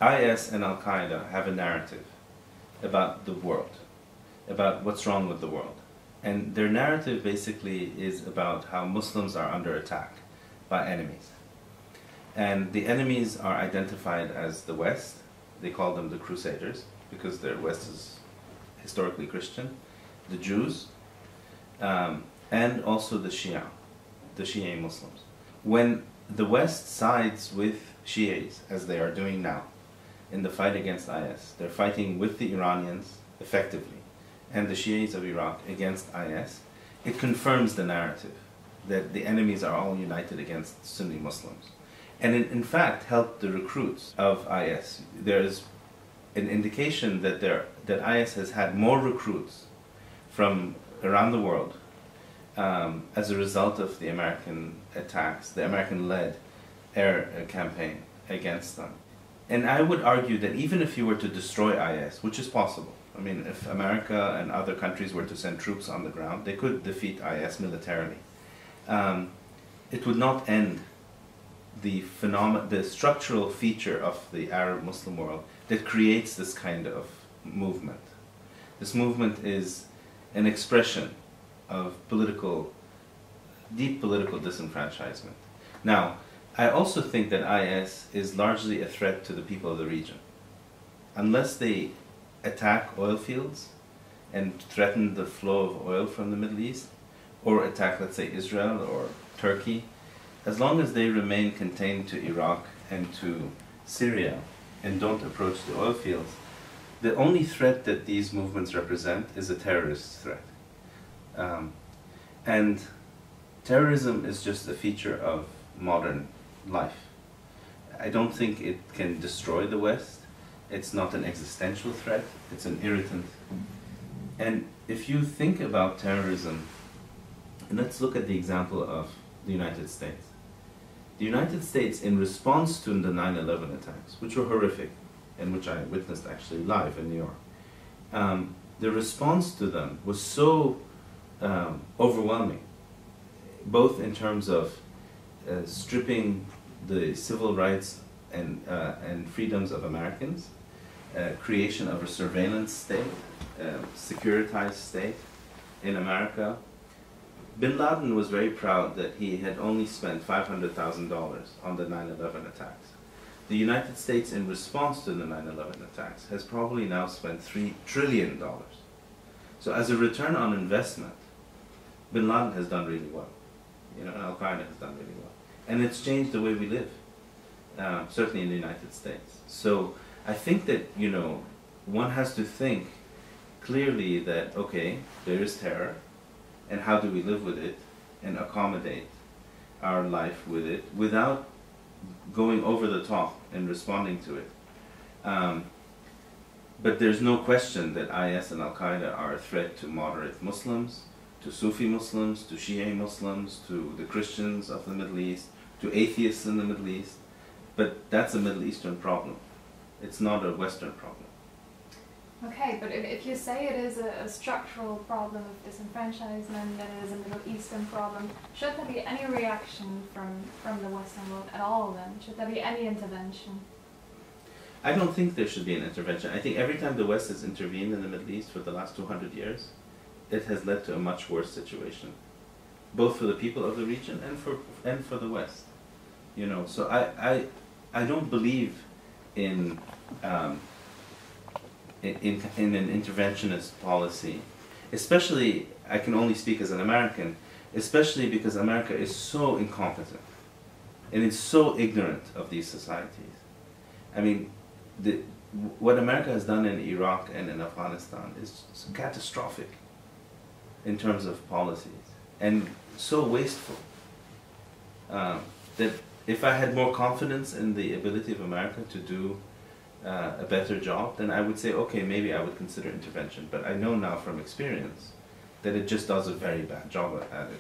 IS and Al-Qaeda have a narrative about the world, about what's wrong with the world. And their narrative basically is about how Muslims are under attack by enemies. And the enemies are identified as the West. They call them the Crusaders because their West is historically Christian, the Jews, and also the Shia Muslims. When the West sides with Shias, as they are doing now, in the fight against IS, they're fighting with the Iranians, effectively, and the Shias of Iraq against IS, it confirms the narrative that the enemies are all united against Sunni Muslims. And it, in fact, helped the recruits of IS. There is an indication that IS has had more recruits from around the world as a result of the American attacks, the American-led air campaign against them. And I would argue that even if you were to destroy IS, which is possible, I mean, if America and other countries were to send troops on the ground, they could defeat IS militarily. It would not end the structural feature of the Arab Muslim world that creates this kind of movement. This movement is an expression of deep political disenfranchisement. Now, I also think that IS is largely a threat to the people of the region. Unless they attack oil fields and threaten the flow of oil from the Middle East, or attack, let's say, Israel or Turkey, as long as they remain contained to Iraq and to Syria and don't approach the oil fields, the only threat that these movements represent is a terrorist threat. And terrorism is just a feature of modern life. I don't think it can destroy the West. It's not an existential threat, it's an irritant. And if you think about terrorism, and let's look at the example of the United States. The United States, in response to the 9/11 attacks, which were horrific, and which I witnessed actually live in New York, the response to them was so overwhelming, both in terms of stripping the civil rights and freedoms of Americans, creation of a surveillance state, securitized state in America. Bin Laden was very proud that he had only spent $500,000 on the 9/11 attacks. The United States, in response to the 9/11 attacks, has probably now spent $3 trillion. So as a return on investment, Bin Laden has done really well. You know, Al-Qaeda has done really well. And it's changed the way we live, certainly in the United States. So I think that, you know, one has to think clearly that, okay, there is terror, and how do we live with it and accommodate our life with it without going over the top and responding to it. But there's no question that IS and Al-Qaeda are a threat to moderate Muslims, to Sufi Muslims, to Shia Muslims, to the Christians of the Middle East, to atheists in the Middle East. But that's a Middle Eastern problem. It's not a Western problem. Okay, but if you say it is a structural problem of disenfranchisement, then it is a Middle Eastern problem, should there be any reaction from the Western world at all then? Should there be any intervention? I don't think there should be an intervention. I think every time the West has intervened in the Middle East for the last 200 years, it has led to a much worse situation, both for the people of the region and for the West. You know, so I don't believe in an interventionist policy, especially, I can only speak as an American, especially because America is so incompetent and it's so ignorant of these societies. I mean, what America has done in Iraq and in Afghanistan is catastrophic in terms of policies and so wasteful that if I had more confidence in the ability of America to do a better job, then I would say, okay, maybe I would consider intervention. But I know now from experience that it just does a very bad job at it.